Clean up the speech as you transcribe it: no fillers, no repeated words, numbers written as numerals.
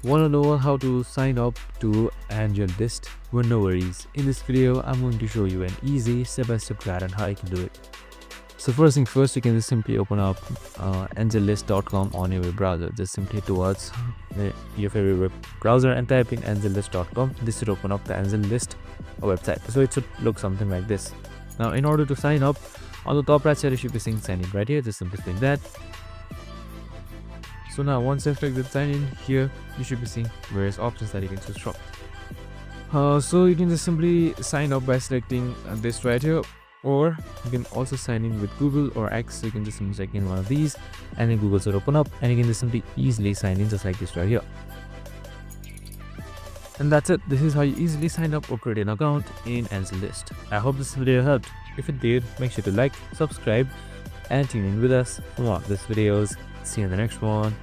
Want to know how to sign up to AngelList? Well, no worries. In this video, I'm going to show you an easy step-by-step guide on how you can do it. So first thing first, you can just simply open up AngelList.com on your web browser. Just simply towards your favorite web browser and type in AngelList.com. This should open up the AngelList website. So it should look something like this. Now, in order to sign up, on the top right side, you should be seeing sign in right here. Just simply click that. So now once you've clicked the sign in here, you should be seeing various options that you can choose from. So you can just simply sign up by selecting this right here, or you can also sign in with Google or X. So you can just simply check in one of these and then Google will open up and you can just simply easily sign in just like this right here. And that's it. This is how you easily sign up or create an account in AngelList. I hope this video helped. If it did, make sure to like, subscribe and tune in with us for more of these videos. See you in the next one.